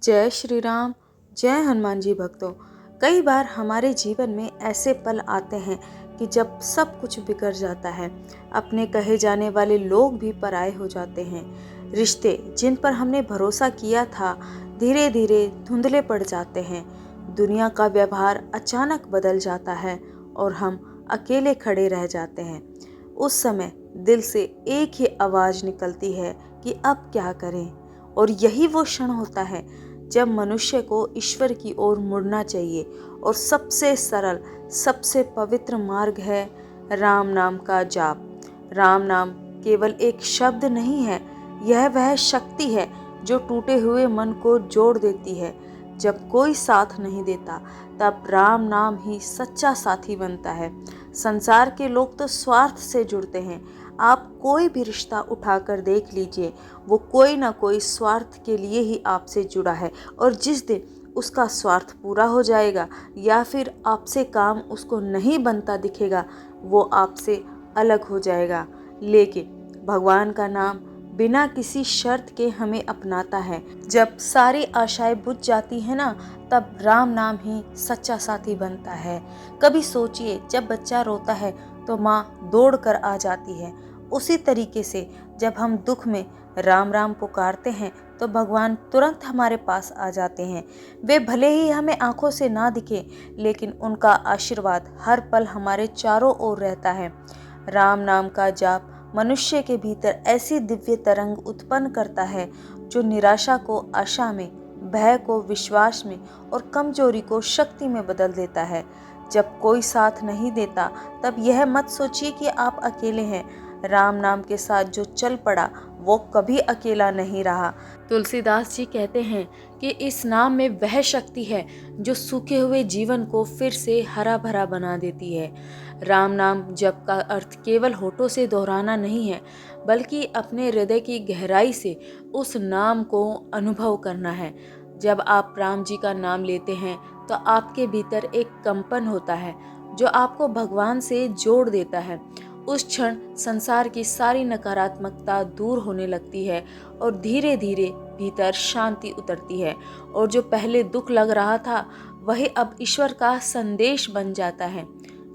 जय श्री राम। जय हनुमान जी भक्तों। कई बार हमारे जीवन में ऐसे पल आते हैं कि जब सब कुछ बिगड़ जाता है। अपने कहे जाने वाले लोग भी पराये हो जाते हैं। रिश्ते जिन पर हमने भरोसा किया था धीरे धीरे धुंधले पड़ जाते हैं। दुनिया का व्यवहार अचानक बदल जाता है और हम अकेले खड़े रह जाते हैं। उस समय दिल से एक ही आवाज़ निकलती है कि अब क्या करें। और यही वो क्षण होता है जब मनुष्य को ईश्वर की ओर मुड़ना चाहिए। और सबसे सरल, सबसे पवित्र मार्ग है राम नाम का जाप। राम नाम केवल एक शब्द नहीं है, यह वह शक्ति है जो टूटे हुए मन को जोड़ देती है। जब कोई साथ नहीं देता तब राम नाम ही सच्चा साथी बनता है। संसार के लोग तो स्वार्थ से जुड़ते हैं। आप कोई भी रिश्ता उठाकर देख लीजिए, वो कोई ना कोई स्वार्थ के लिए ही आपसे जुड़ा है। और जिस दिन उसका स्वार्थ पूरा हो जाएगा या फिर आपसे काम उसको नहीं बनता दिखेगा, वो आपसे अलग हो जाएगा। लेकिन भगवान का नाम बिना किसी शर्त के हमें अपनाता है। जब सारी आशाएं बुझ जाती है ना, तब राम नाम ही सच्चा साथी बनता है। कभी सोचिए, जब बच्चा रोता है तो माँ दौड़ कर आ जाती है। उसी तरीके से जब हम दुख में राम राम पुकारते हैं तो भगवान तुरंत हमारे पास आ जाते हैं। वे भले ही हमें आंखों से ना दिखे, लेकिन उनका आशीर्वाद हर पल हमारे चारों ओर रहता है। राम नाम का जाप मनुष्य के भीतर ऐसी दिव्य तरंग उत्पन्न करता है जो निराशा को आशा में, भय को विश्वास में और कमजोरी को शक्ति में बदल देता है। जब कोई साथ नहीं देता तब यह मत सोचिए कि आप अकेले हैं। राम नाम के साथ जो चल पड़ा वो कभी अकेला नहीं रहा। तुलसीदास जी कहते हैं कि इस नाम में वह शक्ति है जो सूखे हुए जीवन को फिर से हरा भरा बना देती है। राम नाम जप का अर्थ केवल होठों से दोहराना नहीं है, बल्कि अपने हृदय की गहराई से उस नाम को अनुभव करना है। जब आप राम जी का नाम लेते हैं तो आपके भीतर एक कंपन होता है जो आपको भगवान से जोड़ देता है। उस क्षण संसार की सारी नकारात्मकता दूर होने लगती है और धीरे धीरे भीतर शांति उतरती है। और जो पहले दुख लग रहा था वही अब ईश्वर का संदेश बन जाता है।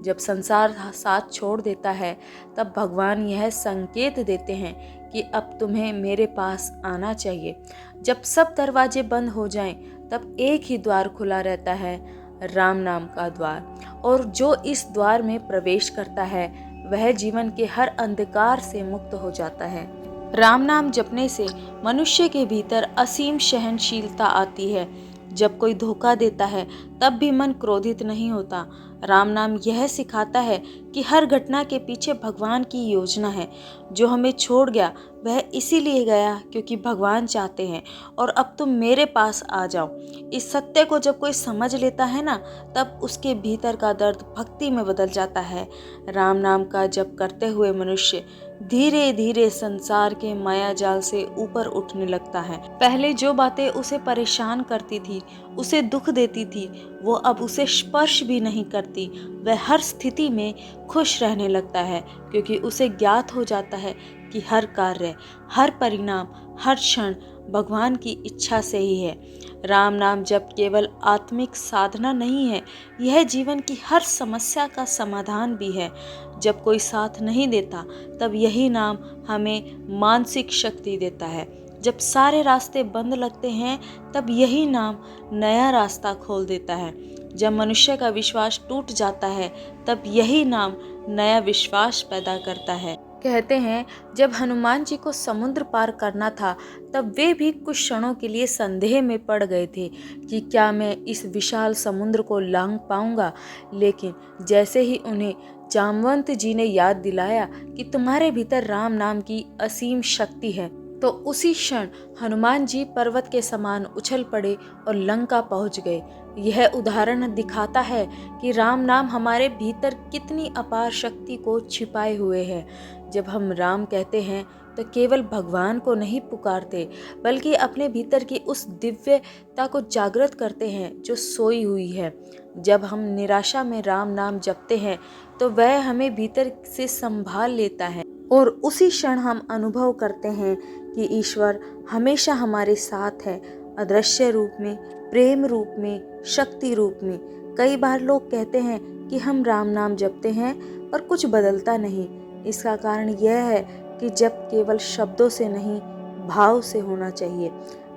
जब संसार साथ छोड़ देता है तब भगवान यह संकेत देते हैं कि अब तुम्हें मेरे पास आना चाहिए। जब सब दरवाजे बंद हो जाएं तब एक ही द्वार खुला रहता है, राम नाम का द्वार। और जो इस द्वार में प्रवेश करता है वह जीवन के हर अंधकार से मुक्त हो जाता है। राम नाम जपने से मनुष्य के भीतर असीम सहनशीलता आती है। जब कोई धोखा देता है तब भी मन क्रोधित नहीं होता। राम नाम यह सिखाता है कि हर घटना के पीछे भगवान की योजना है। जो हमें छोड़ गया वह इसीलिए गया क्योंकि भगवान चाहते हैं, और अब तुम मेरे पास आ जाओ। इस सत्य को जब कोई समझ लेता है ना, तब उसके भीतर का दर्द भक्ति में बदल जाता है। राम नाम का जप करते हुए मनुष्य धीरे धीरे संसार के माया जाल से ऊपर उठने लगता है। पहले जो बातें उसे परेशान करती थी, उसे दुख देती थी, वो अब उसे स्पर्श भी नहीं करती। वह हर स्थिति में खुश रहने लगता है क्योंकि उसे ज्ञात हो जाता है कि हर कार्य, हर परिणाम, हर क्षण भगवान की इच्छा से ही है। राम नाम जप केवल आत्मिक साधना नहीं है, यह जीवन की हर समस्या का समाधान भी है। जब कोई साथ नहीं देता तब यही नाम हमें मानसिक शक्ति देता है। जब सारे रास्ते बंद लगते हैं तब यही नाम नया रास्ता खोल देता है। जब मनुष्य का विश्वास टूट जाता है तब यही नाम नया विश्वास पैदा करता है। कहते हैं जब हनुमान जी को समुद्र पार करना था तब वे भी कुछ क्षणों के लिए संदेह में पड़ गए थे कि क्या मैं इस विशाल समुद्र को लांघ पाऊंगा। लेकिन जैसे ही उन्हें जामवंत जी ने याद दिलाया कि तुम्हारे भीतर राम नाम की असीम शक्ति है, तो उसी क्षण हनुमान जी पर्वत के समान उछल पड़े और लंका पहुंच गए। यह उदाहरण दिखाता है कि राम नाम हमारे भीतर कितनी अपार शक्ति को छिपाए हुए है। जब हम राम कहते हैं तो केवल भगवान को नहीं पुकारते, बल्कि अपने भीतर की उस दिव्यता को जागृत करते हैं जो सोई हुई है। जब हम निराशा में राम नाम जपते हैं तो वह हमें भीतर से संभाल लेता है, और उसी क्षण हम अनुभव करते हैं कि ईश्वर हमेशा हमारे साथ है। अदृश्य रूप में, प्रेम रूप में, शक्ति रूप में। कई बार लोग कहते हैं कि हम राम नाम जपते हैं पर कुछ बदलता नहीं। इसका कारण यह है कि जप केवल शब्दों से नहीं, भाव से होना चाहिए।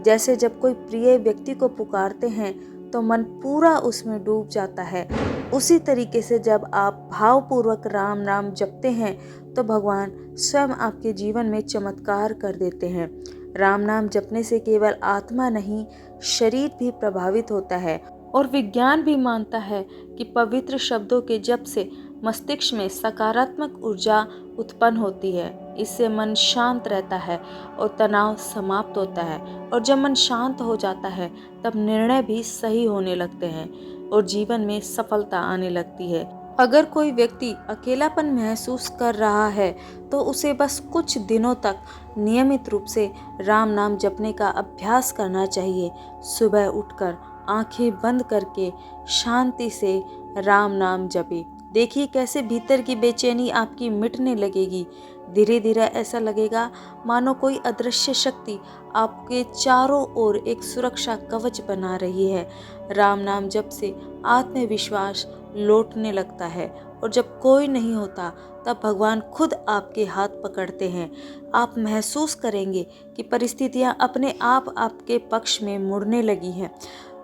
जैसे जब कोई प्रिय व्यक्ति को पुकारते हैं तो मन पूरा उसमें डूब जाता है, उसी तरीके से जब आप भावपूर्वक राम नाम जपते हैं तो भगवान स्वयं आपके जीवन में चमत्कार कर देते हैं। राम नाम जपने से केवल आत्मा नहीं, शरीर भी प्रभावित होता है और विज्ञान भी मानता है कि पवित्र शब्दों के जप से मस्तिष्क में सकारात्मक ऊर्जा उत्पन्न होती है। इससे मन शांत रहता है और तनाव समाप्त होता है, और जब मन शांत हो जाता है तब निर्णय भी सही होने लगते हैं और जीवन में सफलता आने लगती है। अगर कोई व्यक्ति अकेलापन महसूस कर रहा है तो उसे बस कुछ दिनों तक नियमित रूप से राम नाम जपने का अभ्यास करना चाहिए। सुबह उठकर आंखें बंद करके शांति से राम नाम जपे। देखिए कैसे भीतर की बेचैनी आपकी मिटने लगेगी। धीरे धीरे ऐसा लगेगा मानो कोई अदृश्य शक्ति आपके चारों ओर एक सुरक्षा कवच बना रही है। राम नाम जप से आत्मविश्वास लौटने लगता है, और जब कोई नहीं होता तब भगवान खुद आपके हाथ पकड़ते हैं। आप महसूस करेंगे कि परिस्थितियां अपने आप आपके पक्ष में मुड़ने लगी हैं।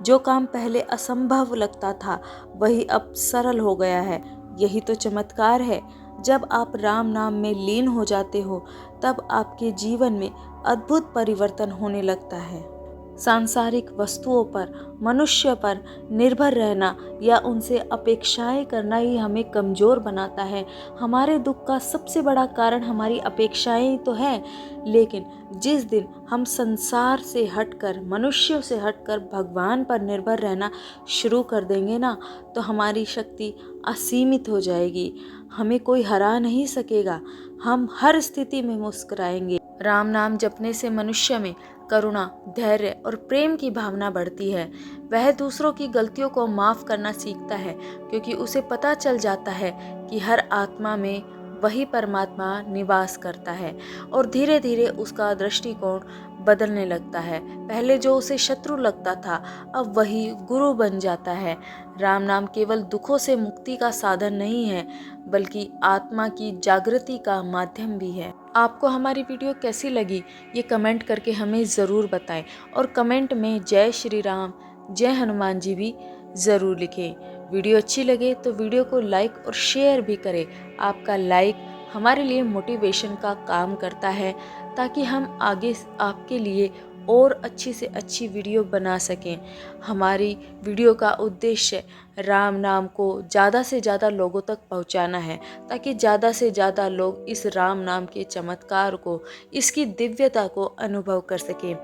जो काम पहले असंभव लगता था वही अब सरल हो गया है। यही तो चमत्कार है। जब आप राम नाम में लीन हो जाते हो तब आपके जीवन में अद्भुत परिवर्तन होने लगता है। सांसारिक वस्तुओं पर, मनुष्य पर निर्भर रहना या उनसे अपेक्षाएं करना ही हमें कमज़ोर बनाता है। हमारे दुख का सबसे बड़ा कारण हमारी अपेक्षाएं ही तो हैं। लेकिन जिस दिन हम संसार से हटकर, मनुष्यों से हटकर भगवान पर निर्भर रहना शुरू कर देंगे ना, तो हमारी शक्ति असीमित हो जाएगी। हमें कोई हरा नहीं सकेगा। हम हर स्थिति में मुस्कुराएंगे। राम नाम जपने से मनुष्य में करुणा, धैर्य और प्रेम की भावना बढ़ती है। वह दूसरों की गलतियों को माफ़ करना सीखता है, क्योंकि उसे पता चल जाता है कि हर आत्मा में वही परमात्मा निवास करता है, और धीरे धीरे उसका दृष्टिकोण बदलने लगता है। पहले जो उसे शत्रु लगता था अब वही गुरु बन जाता है। राम नाम केवल दुखों से मुक्ति का साधन नहीं है, बल्कि आत्मा की जागृति का माध्यम भी है। आपको हमारी वीडियो कैसी लगी ये कमेंट करके हमें ज़रूर बताएं, और कमेंट में जय श्री राम, जय हनुमान जी भी ज़रूर लिखें। वीडियो अच्छी लगे तो वीडियो को लाइक और शेयर भी करें। आपका लाइक हमारे लिए मोटिवेशन का काम करता है, ताकि हम आगे आपके लिए और अच्छी से अच्छी वीडियो बना सकें। हमारी वीडियो का उद्देश्य राम नाम को ज़्यादा से ज़्यादा लोगों तक पहुंचाना है, ताकि ज़्यादा से ज़्यादा लोग इस राम नाम के चमत्कार को, इसकी दिव्यता को अनुभव कर सकें।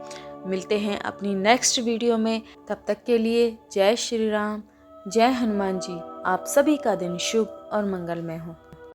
मिलते हैं अपनी नेक्स्ट वीडियो में। तब तक के लिए जय श्री राम, जय हनुमान जी। आप सभी का दिन शुभ और मंगलमय हो।